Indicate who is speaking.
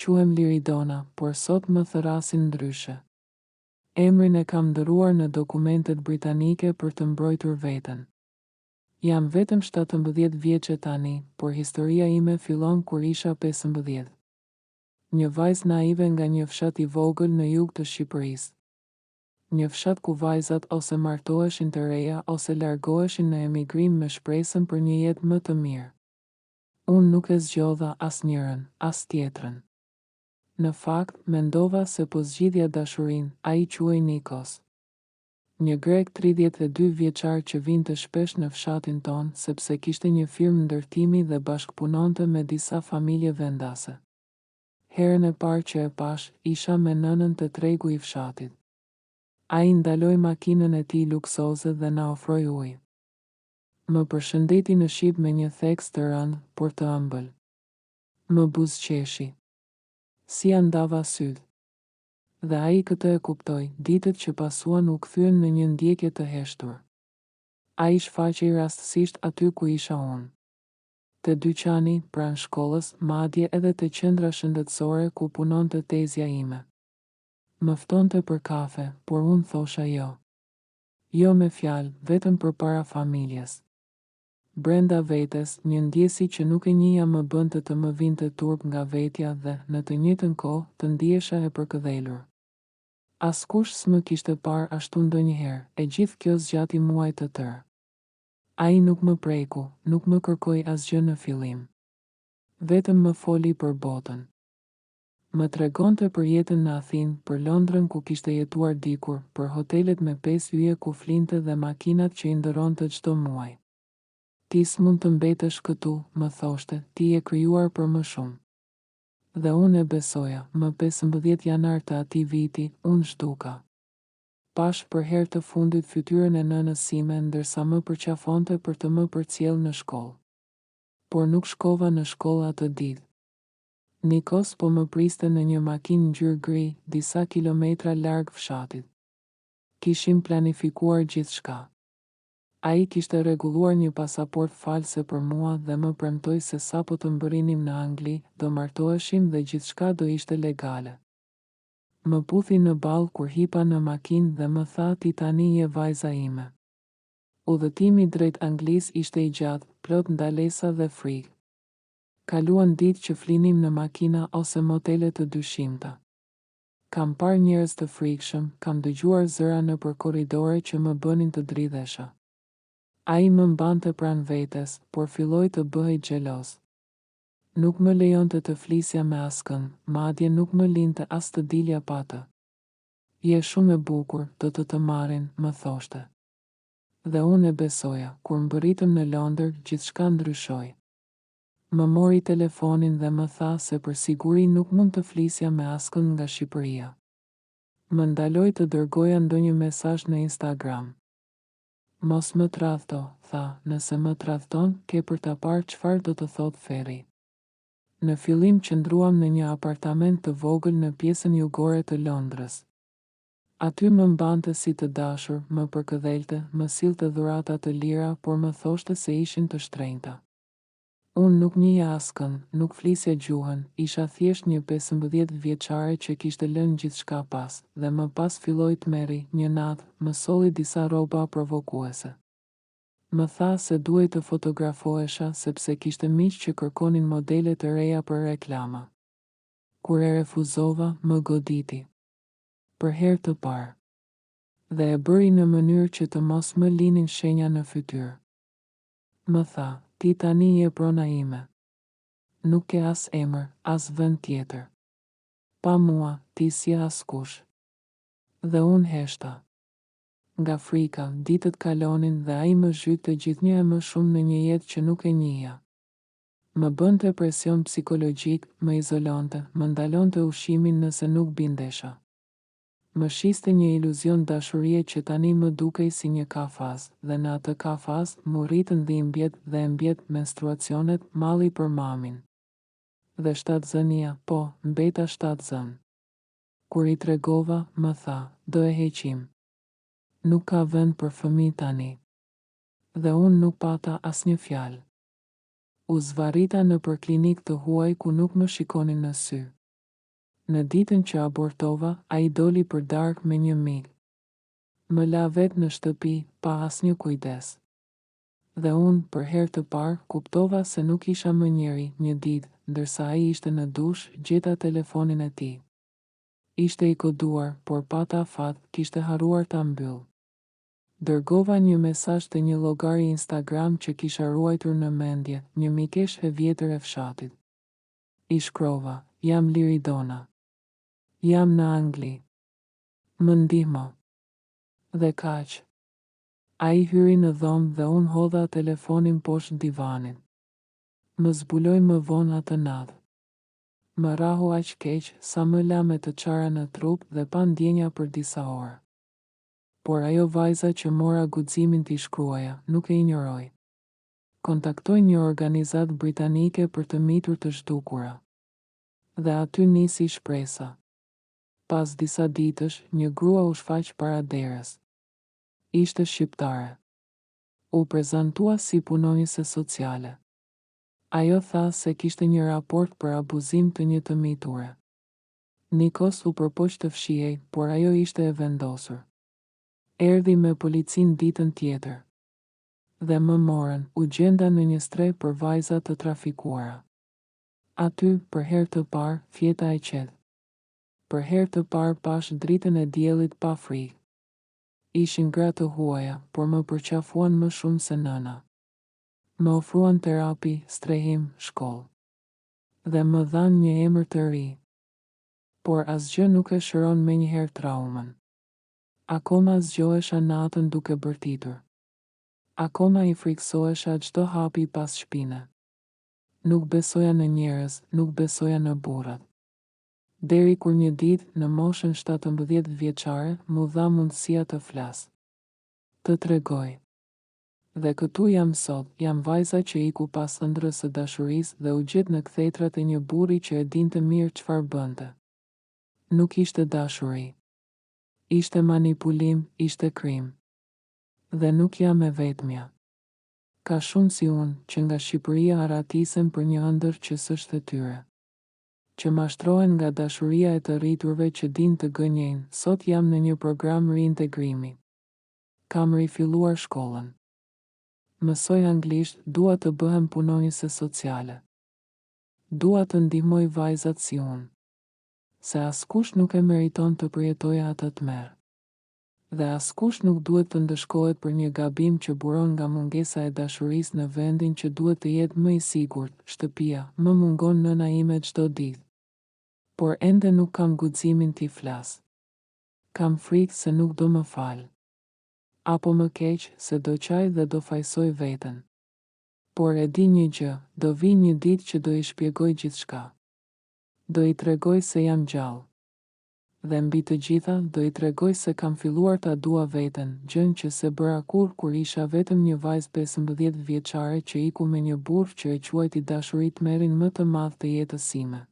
Speaker 1: quhem Liridona, por sot më thërasin ndryshe. Emrin e kam ndëruar në dokumentet britanike për të mbrojtur veten. Jam vetëm 17 vjeçe tani, por historia ime fillon kur isha 15. Një vajzë naive nga një fshat i vogël në jug të Shqipërisë. Një fshat ku vajzat ose martoheshin të reja ose largoheshin në emigrim me shpresën për një jetë më të mirë. Unë nuk e zgjodha as njërën, as tjetrën. Në fakt, mendova se po zgjidhja dashurinë, ai quhej Nikos. Një grek 32 vjeçar që vinte shpesh në fshatin ton sepse kishte një firmë ndërtimi dhe bashkëpunonte me disa familje vendase. Herën e parë që e pash, isha me nënën të tregu i fshatit. Ai ndaloi makinën e tij luksoze dhe na ofroi ujë. Më përshëndeti në shqip me një theks të rëndë, por të ëmbël. Më buzëqeshi. Si andava sytë. Dhe ai këtë e kuptoi, ditët që pasuan u kthyen në një ndjekje të heshtur. Ai shfaqej rastësisht aty ku isha unë. Te dyqani, pranë shkollës, madje edhe te qendra shëndetësore ku punonte tezja ime. Më ftonte për kafe, por unë thosha jo. Jo me fjalë, vetëm përpara familjes. Brenda vetes, një ndjesi që nuk e njihja më bënte të më vinte turp nga vetja dhe, në të njëjtën kohë, të ndihesha e përkëdhelur. Askush s'më kishte parë ashtu ndonjëherë, e gjithë kjo zgjati muaj të tërë. Ai nuk më preku, nuk më kërkoi asgjë në fillim. Vetëm më foli për botën. Më tregonte për jetën në Athinë, për Londrën ku kishte jetuar dikur, për hotelet me 5 yje ku flinte dhe makinat që i ndëronte çdo muaj. Ti s'mund të mbetesh këtu, më thoshte, ti je krijuar për më shumë. Dhe unë e besoja, më 15 janar të atij viti, unë zhduka. Pash për herë të fundit fytyrën e nënës sime ndërsa më përqafonte për të më përcjell në shkollë. Por nuk shkova në shkollë atë ditë. Nikos po më priste në një makinë ngjyrë gri, disa kilometra larg fshatit. Kishim planifikuar gjithçka. Ai kishte rregulluar një pasaport false për mua dhe më premtoi se sapo të mbërrinim në Angli, do martoheshim dhe gjithçka do ishte legale. Më puthi në ball kur hipa në makinë dhe më tha ti tani je vajza ime. Udhëtimi drejt Anglisë ishte i gjatë, plot ndalesa dhe frikë. Kaluan ditë që flinim në makina ose motele të dyshimta. Kam parë njerëz të frikshëm, kam dëgjuar zëra nëpër korridore që më bënin të dridhesha. Ai më mbante pranë vetes, por filloi të bëhej xheloz. Nuk më lejonte të flisja me askën, madje nuk më linte as të dilja pa të. Je shumë e bukur, do të marrin, më thoshte. Dhe unë e besoja, kur mbërritëm në Londër, gjithçka ndryshoi. Më mori telefonin dhe më tha se për siguri nuk mund të flisja me askën nga Shqipëria. Më ndaloi të dërgoja ndonjë mesazh në Instagram. Mos më tradhto, tha, nëse më tradhton, ke për ta parë çfarë do të thotë ferri. Në fillim qëndruam në një apartament të vogël në pjesën jugore të Londrës. Aty më mbante si të dashur, më përkëdhelte, më sillte dhurata të lira, por më thoshte se ishin të shtrenjta. Unë nuk njihja askën, nuk flisja gjuhën, isha thjesht një 15 vjeçare që kishte lënë gjithçka pas, dhe më pas filloi të merri, një natë, më solli disa rroba provokuese. Më tha se duhej të fotografohesha sepse kishte miq që kërkonin modele të reja për reklama. Kur e refuzova, më goditi. Për herë të parë. Dhe e bëri në mënyrë që të mos më linin shenja në fytyrë. Më tha, ti tani je prona ime. Nuk ke as emër, as vend tjetër. Pa mua, ti si askush. Dhe unë heshta. Nga frika, ditët kalonin dhe ai më zhyte gjithnjë e më shumë në një jetë që nuk e njihja. Më bënte presion psikologjik, më izolonte, më ndalonte ushimin nëse nuk bindesha. Më shiste një iluzion dashurie që tani më dukej si një kafaz, dhe në atë kafaz më rritën dhimbjet dhe mbjet menstruacionet, malli për mamin. Dhe shtatzënia, po, mbeta shtatzën. Kur i tregova, më tha, do e heqim. Nuk ka vend për fëmijë tani. Dhe unë nuk pata asnjë fjalë. U zvarrita nëpër klinikë të huaj ku nuk më shikonin në sy. Në ditën që abortova, ai doli për darkë me një mik. Më la vetë në shtëpi, pa asnjë kujdes. Dhe unë, për herë të parë, kuptova se nuk isha më njeri. Një ditë, ndërsa ai ishte në dush, gjeta telefonin e tij. Ishte i koduar, por pata fat, kishte harruar ta mbyll. Dërgova një mesazh te një llogari Instagram që kisha ruajtur në mendje, një mikesh e vjetër e fshatit. I shkrova, jam Liridona. Jam në Angli. Më ndihmo. Dhe kaq. Ai hyri në dhomë dhe unë hodha telefonin poshtë divanin. Më zbuloj më vonë atë natë. Më rahu aq keq sa më la me të çara në trup dhe pa ndjenja për disa orë. Por ajo vajza që mora guximin t'i shkruaja, nuk e injoroj. Kontaktoj një organizatë britanike për të mitur të zhdukura. Dhe aty nisi shpresa. Pas disa ditësh, një grua u shfaq para derës. Ishte shqiptare. U prezantua si punonjëse sociale. Ajo tha se kishte një raport për abuzim të një të miture. Nikos u përpoq të fshihej, por ajo ishte e vendosur. Erdhi me policin ditën tjetër. Dhe më morën, u gjenda në një strej për vajza të trafikuara. Aty, për herë të parë, fjeta e qetë. Për herë të parë pash dritën e diellit pa frikë. Ishin gra të huaja, por më përqafuan më shumë se nëna. Më ofruan terapi, strehim, shkollë. Dhe më dhanë një emër të ri. Por asgjë nuk e shëron menjëherë traumën. Akoma zgjohesha natën duke bërtitur. Akoma i friksohesha çdo hapi pas shpine. Nuk besoja në njerëz, nuk besoja në burrat. Deri kur një ditë, në moshën 17 vjeçare, mu dha mundësia të flas. Të tregoj. Dhe këtu jam sot, jam vajza që iku pas ëndrrës së dashurisë dhe u gjet në kthetrat e një burri që e dinte mirë çfarë bënte. Nuk ishte dashuri. Ishte manipulim, ishte krim. Dhe nuk jam e vetmja. Ka shumë si unë, që nga Shqipëria aratisen për një ëndër që s'është e tyre. Që mashtrohen nga dashuria e të rriturve që din të gënjejnë, sot jam në një program reintegrimi. Kam rifilluar shkollën. Mësoj anglisht, dua të bëhem punonjëse sociale. Dua të ndihmoj vajzat si unë. Se askush nuk e meriton të përjetoja atë tmerr. Dhe askush nuk duhet të ndëshkohet për një gabim që buron nga mungesa e dashurisë në vendin që duhet të jetë më i sigurt, shtëpia, më mungon nëna ime çdo ditë. Por ende nuk kam guximin t'i flas. Kam frikë se nuk do më falë. Apo më keq, se do qaj dhe do fajsoj veten. Por e di një gjë, do vi një ditë që do i shpjegoj gjithçka. Do i tregoj se jam gjallë. Dhe mbi të gjitha, do i tregoj se kam filluar ta dua veten, gjën që se bëra kur isha vetëm një vajzë 15 vjeçare që iku me një burr që e quajti dashuri tmerrin më të madh të jetës sime.